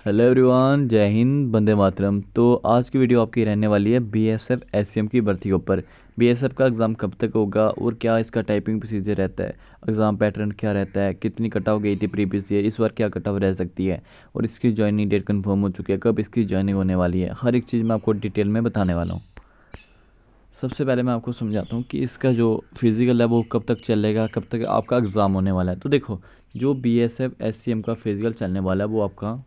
Hello everyone, जय हिंद, वंदे मातरम। तो आज की वीडियो आपकी रहने वाली है बीएसएफ एससीएम की भर्ती के ऊपर। बीएसएफ का एग्ज़ाम कब तक होगा और क्या इसका टाइपिंग प्रोसीजर रहता है, एग्ज़ाम पैटर्न क्या रहता है, कितनी कट ऑफ गई थी प्रीवियस ईयर, इस बार क्या कट ऑफ रह सकती है और इसकी ज्वाइनिंग डेट कंफर्म हो चुकी है, कब इसकी ज्वाइनिंग होने वाली है, हर एक चीज़ मैं आपको डिटेल में बताने वाला हूँ। सबसे पहले मैं आपको समझाता हूँ कि इसका जो फिज़िकल है वो कब तक चलेगा, कब तक आपका एग्ज़ाम होने वाला है। तो देखो, जो बीएसएफ एससीएम का फिज़िकल चलने वाला है वो आपका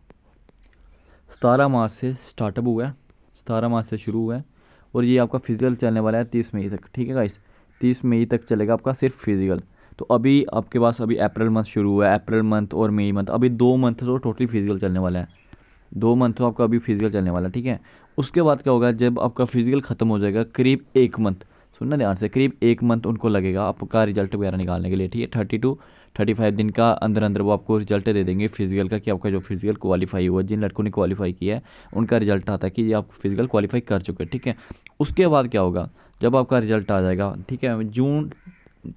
17 मार्च से स्टार्टअप हुआ है, 17 मार्च से शुरू हुआ है और ये आपका फिजिकल चलने वाला है 30 मई तक। ठीक है गाइस, 30 मई तक चलेगा आपका सिर्फ फिजिकल। तो अभी आपके पास अभी अप्रैल मंथ शुरू हुआ है, अप्रैल मंथ और मई मंथ, अभी 2 मंथ तो टोटली फिजिकल चलने वाला है। 2 मंथ तो आपका अभी फिजिकल चलने वाला है। ठीक है, उसके बाद क्या होगा, जब आपका फिजिकल ख़त्म हो जाएगा करीब 1 मंथ, सुनना ध्यान से, करीब 1 मंथ उनको लगेगा आपका रिजल्ट वगैरह निकालने के लिए। ठीक है, 30 to 35 दिन का अंदर अंदर वो आपको रिजल्ट दे देंगे फिजिकल का, कि आपका जो फिजिकल क्वालिफाई हुआ, जिन लड़कों ने क्वालिफाई किया है उनका रिजल्ट आता है कि ये आप फिजिकल क्वालिफाई कर चुके हैं। ठीक है, उसके बाद क्या होगा, जब आपका रिजल्ट आ जाएगा, ठीक है, जून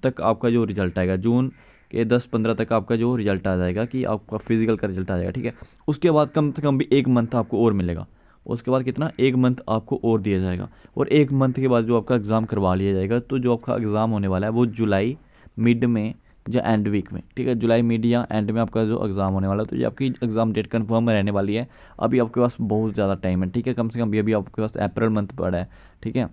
तक आपका जो रिजल्ट आएगा, जून के 10-15 तक आपका जो रिजल्ट आ जाएगा कि आपका फिजिकल का रिजल्ट आ जाएगा। ठीक है, उसके बाद कम से कम भी 1 मंथ आपको और मिलेगा। उसके बाद कितना, 1 मंथ आपको और दिया जाएगा और 1 मंथ के बाद जो आपका एग्ज़ाम करवा लिया जाएगा। तो जो आपका एग्ज़ाम होने वाला है वो जुलाई मिड में या एंड वीक में, ठीक है, जुलाई मिड या एंड में आपका जो एग्ज़ाम होने वाला है। तो ये आपकी एग्ज़ाम डेट कंफर्म रहने वाली है। अभी आपके पास बहुत ज़्यादा टाइम है। ठीक है, कम से कम अभी आपके पास अप्रैल मंथ पड़ा है, ठीक है,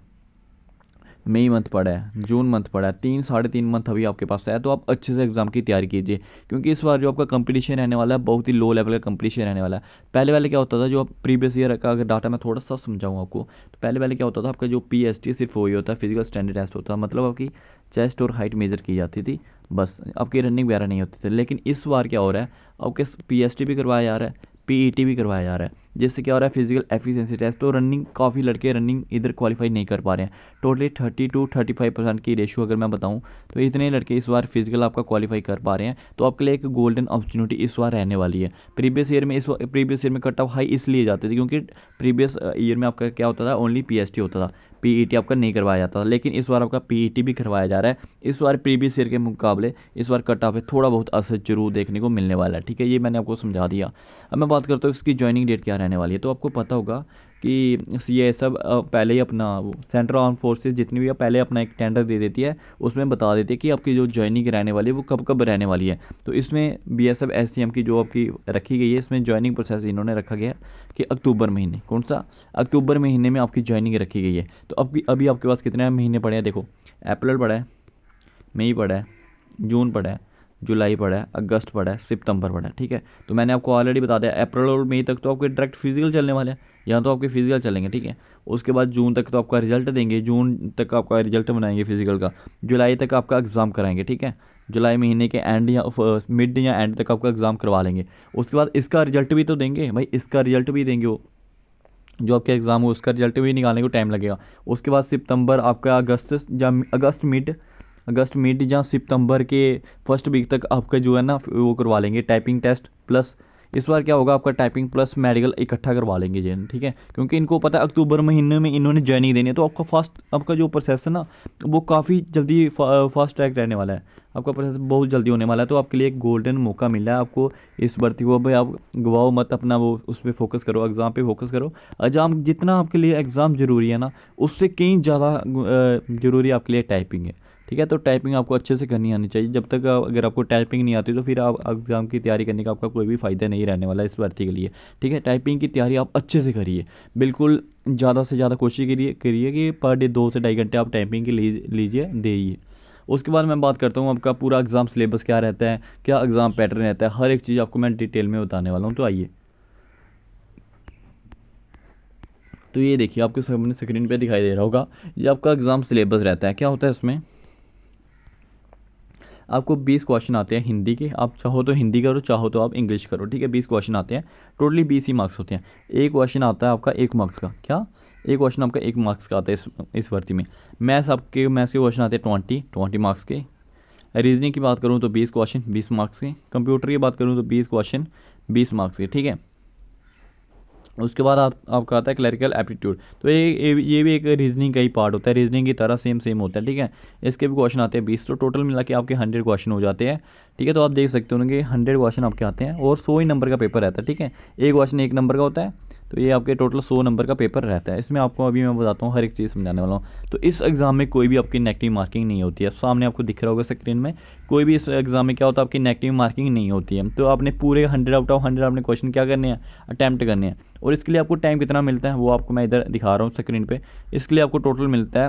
मई मंथ पड़ा है, जून मंथ पड़ा है, 3-3.5 मंथ अभी आपके पास है। तो आप अच्छे से एग्ज़ाम की तैयारी कीजिए, क्योंकि इस बार जो आपका कंपटीशन रहने वाला है बहुत ही लो लेवल का कंपटीशन रहने वाला है। पहले वाले क्या होता था, जो आप प्रीवियस ईयर का अगर डाटा मैं थोड़ा सा समझाऊँ आपको, तो पहले वाले क्या होता था, आपका जो पीएसटी सिर्फ वही होता है, फिजिकल स्टैंडर्ड टेस्ट होता है, मतलब आपकी चेस्ट और हाइट मेजर की जाती थी, बस आपकी रनिंग वगैरह नहीं होती थी। लेकिन इस बार क्या हो रहा है, आपके पीएसटी भी करवाया जा रहा है, पीईटी भी करवाया जा रहा है, जिससे क्या हो रहा है, फिजिकल एफिशिएंसी टेस्ट। तो रनिंग, काफ़ी लड़के रनिंग इधर क्वालिफाई नहीं कर पा रहे हैं। टोटली 30 to 35% की रेशियो अगर मैं बताऊं, तो इतने लड़के इस बार फिजिकल आपका क्वालिफाई कर पा रहे हैं। तो आपके लिए एक गोल्डन अपॉर्चुनिटी इस बार रहने वाली है। प्रीवियस ईयर में कट ऑफ हाई इसलिए जाते थे क्योंकि प्रीवियस ईयर में आपका क्या होता था, ओनली पीएसटी होता था, पीईटी आपका नहीं करवाया जाता था। लेकिन इस बार आपका पीईटी भी करवाया जा रहा है। इस बार प्रीवियस ईयर के मुकाबले इस बार कट ऑफ है थोड़ा बहुत असर जरूर देखने को मिलने वाला है। ठीक है, ये मैंने आपको समझा दिया। अब मैं बात करता हूँ इसकी ज्वाइनिंग डेट क्या रहने वाली है। तो आपको पता होगा कि ये सब पहले ही अपना सेंट्रल आर्म फोर्सेस जितनी भी है पहले अपना एक टेंडर दे देती है, उसमें बता देती है कि आपकी जो ज्वाइनिंग रहने वाली है वो कब कब रहने वाली है। तो इसमें बीएसएफ एससीएम की जो आपकी रखी गई है, इसमें ज्वाइनिंग प्रोसेस इन्होंने रखा गया है कि अक्टूबर महीने, कौन सा, अक्टूबर महीने में आपकी ज्वाइनिंग रखी गई है। तो अभी आपके पास कितने महीने पड़े हैं, देखो, अप्रैल पड़ा है, मई पड़ा है, जून पड़ा है, जुलाई पड़ा है, अगस्त पड़ा है, सितंबर पड़ा है। ठीक है, तो मैंने आपको ऑलरेडी बता दिया अप्रैल और मई तक तो आपके डायरेक्ट फिजिकल चलने वाले हैं, यहाँ तो आपके फिजिकल चलेंगे। ठीक है, उसके बाद जून तक तो आपका रिजल्ट देंगे, जून तक आपका रिजल्ट बनाएंगे फिजिकल का, जुलाई तक आपका एग्ज़ाम कराएंगे। ठीक है, जुलाई महीने के एंड या मिड या एंड तक आपका एग्ज़ाम करवा लेंगे। उसके बाद इसका रिजल्ट भी तो देंगे भाई, इसका रिजल्ट भी देंगे वो, जो आपका एग्ज़ाम हो उसका रिजल्ट भी निकालने को टाइम लगेगा। उसके बाद सितंबर आपका, अगस्त मिड या सितंबर के फर्स्ट वीक तक आपका जो है ना वो करवा लेंगे टाइपिंग टेस्ट प्लस, इस बार क्या होगा, आपका टाइपिंग प्लस मेडिकल इकट्ठा करवा लेंगे जैन। ठीक है, क्योंकि इनको पता है अक्टूबर महीने में इन्होंने ज्वाइनिंग देनी है। तो आपका फास्ट, आपका जो प्रोसेस है ना वो काफ़ी जल्दी फास्ट ट्रैक रहने वाला है, आपका प्रोसेस बहुत जल्दी होने वाला है। तो आपके लिए एक गोल्डन मौका मिला है आपको इस भर्ती को, भाई आप गवाओ मत अपना, वो उस पर फोकस करो, एग्ज़ाम पे फोकस करो। एग्ज़ाम जितना आपके लिए एग्ज़ाम ज़रूरी है ना, उससे कहीं ज़्यादा ज़रूरी आपके लिए टाइपिंग है। ठीक है, तो टाइपिंग आपको अच्छे से करनी आनी चाहिए। जब तक अगर आपको टाइपिंग नहीं आती तो फिर आप एग्ज़ाम की तैयारी करने का आपका कोई भी फ़ायदा नहीं रहने वाला इस भर्ती के लिए। ठीक है, टाइपिंग की तैयारी आप अच्छे से करिए, बिल्कुल ज़्यादा से ज़्यादा कोशिश करिए कि पर डे 2 से ढाई घंटे आप टाइपिंग की लीजिए दीजिए। उसके बाद मैं बात करता हूँ आपका पूरा एग्ज़ाम सिलेबस क्या रहता है, क्या एग्ज़ाम पैटर्न रहता है, हर एक चीज़ आपको मैं डिटेल में बताने वाला हूँ। तो आइए, तो ये देखिए आपके सामने स्क्रीन पे दिखाई दे रहा होगा, ये आपका एग्ज़ाम सिलेबस रहता है। क्या होता है इसमें, आपको 20 क्वेश्चन आते हैं हिंदी के, आप चाहो तो हिंदी करो, चाहो तो आप इंग्लिश करो। ठीक है, 20 क्वेश्चन आते हैं, टोटली 20 ही मार्क्स होते हैं। एक क्वेश्चन आता है आपका 1 मार्क्स का, क्या, एक क्वेश्चन आपका 1 मार्क्स का आता है इस भर्ती में। मैथ्स के क्वेश्चन आते हैं 20 मार्क्स के। रीजनिंग की बात करूँ तो 20 क्वेश्चन 20 मार्क्स के। कंप्यूटर की बात करूँ तो 20 क्वेश्चन 20 मार्क्स के। ठीक है, उसके बाद आपका आता है क्लरिकल एप्टीट्यूड। तो ये भी एक रीजनिंग का ही पार्ट होता है, रीजनिंग की तरह सेम होता है, ठीक है। इसके भी क्वेश्चन आते हैं 20, तो टोटल मिला के आपके 100 क्वेश्चन हो जाते हैं, ठीक है। तो आप देख सकते होंगे 100 क्वेश्चन आपके आते हैं और 100 ही नंबर का पेपर रहता है, ठीक है। एक क्वेश्चन 1 नंबर का होता है, तो ये आपके टोटल 100 नंबर का पेपर रहता है। इसमें आपको अभी मैं बताता हूँ, हर एक चीज़ समझाने वाला हूँ। तो इस एग्ज़ाम में कोई भी आपकी नेगेटिव मार्किंग नहीं होती है, सामने आपको दिख रहा होगा स्क्रीन में। कोई भी इस एग्ज़ाम में क्या होता है, आपकी नेगेटिव मार्किंग नहीं होती है। तो आपने पूरे 100 आउट ऑफ 100 आपने क्वेश्चन क्या करने हैं, अटैम्प्ट करने हैं। और इसके लिए आपको टाइम कितना मिलता है वो आपको मैं इधर दिखा रहा हूँ स्क्रीन पे। इसके लिए आपको टोटल मिलता है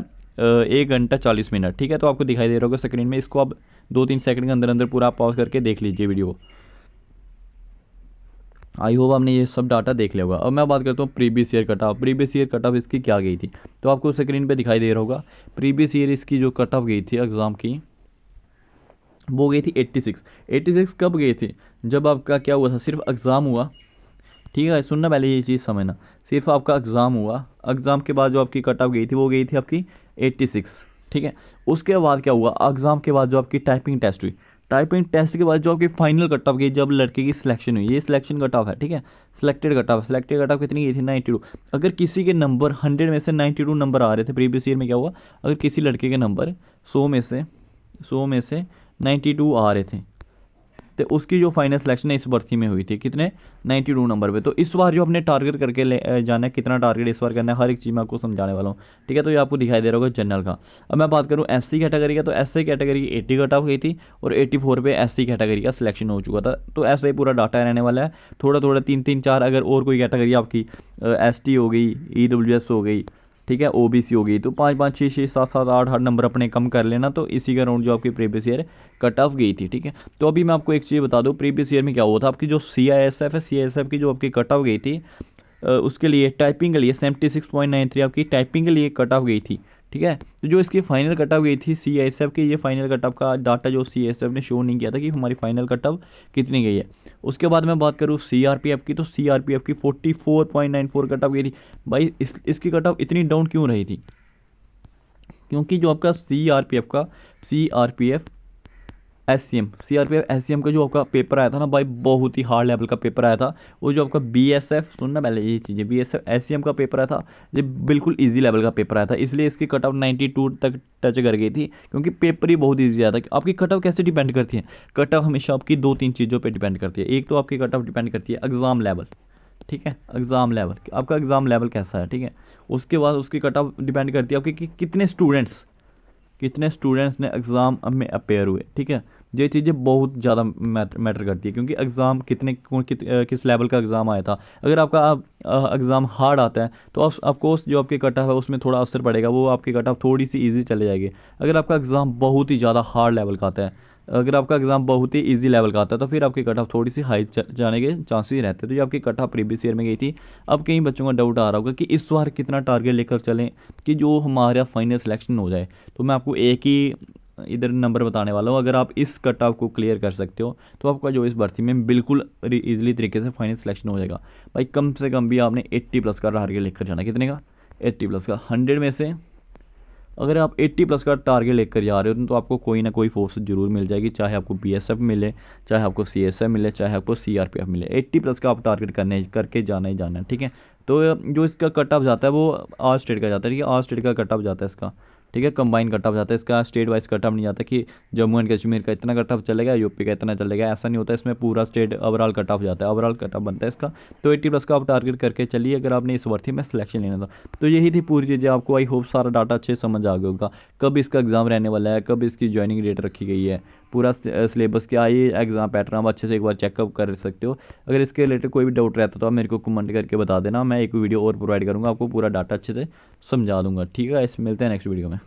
1 घंटा 40 मिनट, ठीक है। तो आपको दिखाई दे रहा होगा स्क्रीन में, इसको आप 2-3 सेकंड के अंदर अंदर पूरा पॉज करके देख लीजिए वीडियो। आई होप आपने ये सब डाटा देख लिया होगा। अब मैं बात करता हूँ previous year cut off. Previous year cut off इसकी क्या गई थी, तो आपको स्क्रीन पे दिखाई दे रहा होगा। प्रीवियस ईयर इसकी जो कट ऑफ गई थी एग्ज़ाम की, वो गई थी 86। 86 कब गई थी, जब आपका क्या हुआ था, सिर्फ एग्ज़ाम हुआ, ठीक है। सुनना पहले ये चीज़ समझना, सिर्फ आपका एग्ज़ाम हुआ, एग्ज़ाम के बाद जो आपकी कट ऑफ गई थी वो गई थी आपकी 86, ठीक है। उसके बाद क्या हुआ, एग्ज़ाम के बाद जो आपकी टाइपिंग टेस्ट हुई, टाइपिंग टेस्ट के बाद जो आपकी फाइनल कट ऑफ गई, जब लड़के की सिलेक्शन हुई, ये सिलेक्शन कट ऑफ है, ठीक है। सिलेक्टेड कट ऑफ कितनी गई थी, 92। अगर किसी के नंबर 100 में से 92 नंबर आ रहे थे, प्रीवियस ईयर में क्या हुआ, अगर किसी लड़के के नंबर 100 में से 92 आ रहे थे, तो उसकी जो फाइनल सिलेक्शन है इस भर्ती में हुई थी कितने, 92 नंबर पे। तो इस बार जो अपने टारगेट करके जाना है, कितना टारगेट इस बार करना है, हर एक चीज़ मैं आपको समझाने वाला हूँ, ठीक है। तो ये आपको दिखाई दे रहा होगा जनरल का। अब मैं बात करूँ एससी कैटेगरी का, तो एससी कैटेगरी 80 कट ऑफ गई थी और 84 पे एससी कैटेगरी का सिलेक्शन हो चुका था। तो ऐसा ही पूरा डाटा रहने वाला है, थोड़ा थोड़ा 3-3-4 अगर और कोई कैटेगरी आपकी एसटी हो गई, ईडब्ल्यूएस हो गई, ठीक है, ओबीसी हो गई, तो 5-5 6-6 7-7 8-8 नंबर अपने कम कर लेना। तो इसी का राउंड जो आपकी प्रीवियस ईयर कट ऑफ गई थी, ठीक है। तो अभी मैं आपको एक चीज़ बता दूं, प्रीवियस ईयर में क्या हुआ था, आपकी जो सीआईएसएफ है, सीआईएसएफ की जो आपकी कट ऑफ गई थी, उसके लिए टाइपिंग के लिए 76.93 आपकी टाइपिंग के लिए कट ऑफ गई थी, ठीक है। तो जो इसकी फाइनल कट ऑफ गई थी सीआईएसएफ की, ये फाइनल कट ऑफ का डाटा जो सीआईएसएफ ने शो नहीं किया था कि हमारी फाइनल कट ऑफ कितनी गई है। उसके बाद मैं बात करूँ सीआरपीएफ की, तो सीआरपीएफ की 44.94 कट ऑफ गई थी। भाई इसकी कट ऑफ इतनी डाउन क्यों रही थी, क्योंकि जो आपका सीआरपीएफ एससीएम का जो आपका पेपर आया था ना भाई, बहुत ही हार्ड लेवल का पेपर आया था। वो जो आपका बीएसएफ, सुनना पहले ये चीज़ें, बीएसएफ एससीएम का पेपर आया था, ये बिल्कुल इजी लेवल का पेपर आया था, इसलिए इसकी कट ऑफ 92 तक टच कर गई थी, क्योंकि पेपर ही बहुत ईजी आया था। आपकी कट ऑफ कैसे डिपेंड करती है, कट ऑफ हमेशा आपकी 2-3 चीज़ों पर डिपेंड करती है। एक तो आपकी कट ऑफ डिपेंड करती है एग्ज़ाम लेवल, ठीक है, एग्ज़ाम लेवल, आपका एग्ज़ाम लेवल कैसा है, ठीक है। उसके बाद उसकी कट ऑफ डिपेंड करती है आपकी कि कितने स्टूडेंट्स ने एग्ज़ाम में अपेयर हुए, ठीक है। ये चीज़ें बहुत ज़्यादा मैटर करती है, क्योंकि एग्ज़ाम किस लेवल का एग्ज़ाम आया था। अगर आपका एग्ज़ाम हार्ड आता है तो ऑफकोर्स जो आपकी कट ऑफ है उसमें थोड़ा असर पड़ेगा, वो आपकी कट ऑफ थोड़ी सी ईजी चले जाएगी। अगर आपका एग्ज़ाम बहुत ही ज़्यादा हार्ड लेवल का आता है, अगर आपका एग्ज़ाम बहुत ही इजी लेवल का आता है, तो फिर आपकी कट ऑफ थोड़ी सी हाई जाने के चांसेस रहते हैं। तो ये आपकी कट ऑफ प्रीवियस ईयर में गई थी। अब कई बच्चों का डाउट आ रहा होगा कि इस बार कितना टारगेट लेकर चलें कि जो हमारा फाइनल सिलेक्शन हो जाए। तो मैं आपको एक ही इधर नंबर बताने वाला हूँ, अगर आप इस कट ऑफ को क्लियर कर सकते हो तो आपका जो इस भर्ती में बिल्कुल ईजिली तरीके से फाइनल सिलेक्शन हो जाएगा। भाई कम से कम भी आपने 80 प्लस का टारगेट लेकर जाना, कितने का, 80 प्लस का। 100 में से अगर आप 80 प्लस का टारगेट लेकर जा रहे हो तो आपको कोई ना कोई फोर्स जरूर मिल जाएगी, चाहे आपको बीएसएफ मिले, चाहे आपको सीएसएफ मिले, चाहे आपको सीआरपीएफ मिले। 80 प्लस का आप टारगेट करके जाना ही जाना है, ठीक है। तो जो इसका कट ऑफ जाता है वो ऑल स्टेट का जाता है, ठीक है, ऑल स्टेट का कट ऑफ जाता है इसका, ठीक है, कंबाइन कट ऑफ जाता है इसका, स्टेट वाइज कट ऑफ नहीं जाता कि जम्मू एंड कश्मीर का इतना कट ऑफ चलेगा, यूपी का इतना चलेगा, ऐसा नहीं होता। इसमें पूरा स्टेट ओवरऑल कट ऑफ जाता है, ओवरऑल कट ऑफ बनता है इसका। तो 80 प्लस का आप टारगेट करके चलिए अगर आपने इस भर्ती में सिलेक्शन लेना था। तो यही थी पूरी चीज़ें, आपको आई होप सारा डाटा अच्छे समझ आ गया होगा, कब इसका एग्ज़ाम रहने वाला है, कब इसकी ज्वाइनिंग डेट रखी गई है, पूरा सिलेबस क्या है, ये एग्ज़ाम पैटर्न आप अच्छे से एक बार चेकअप कर सकते हो। अगर इसके रिलेटेड कोई भी डाउट रहता तो आप मेरे को कमेंट करके बता देना, मैं एक वीडियो और प्रोवाइड करूँगा, आपको पूरा डाटा अच्छे से समझा दूँगा, ठीक है। इस मिलते हैं नेक्स्ट वीडियो में।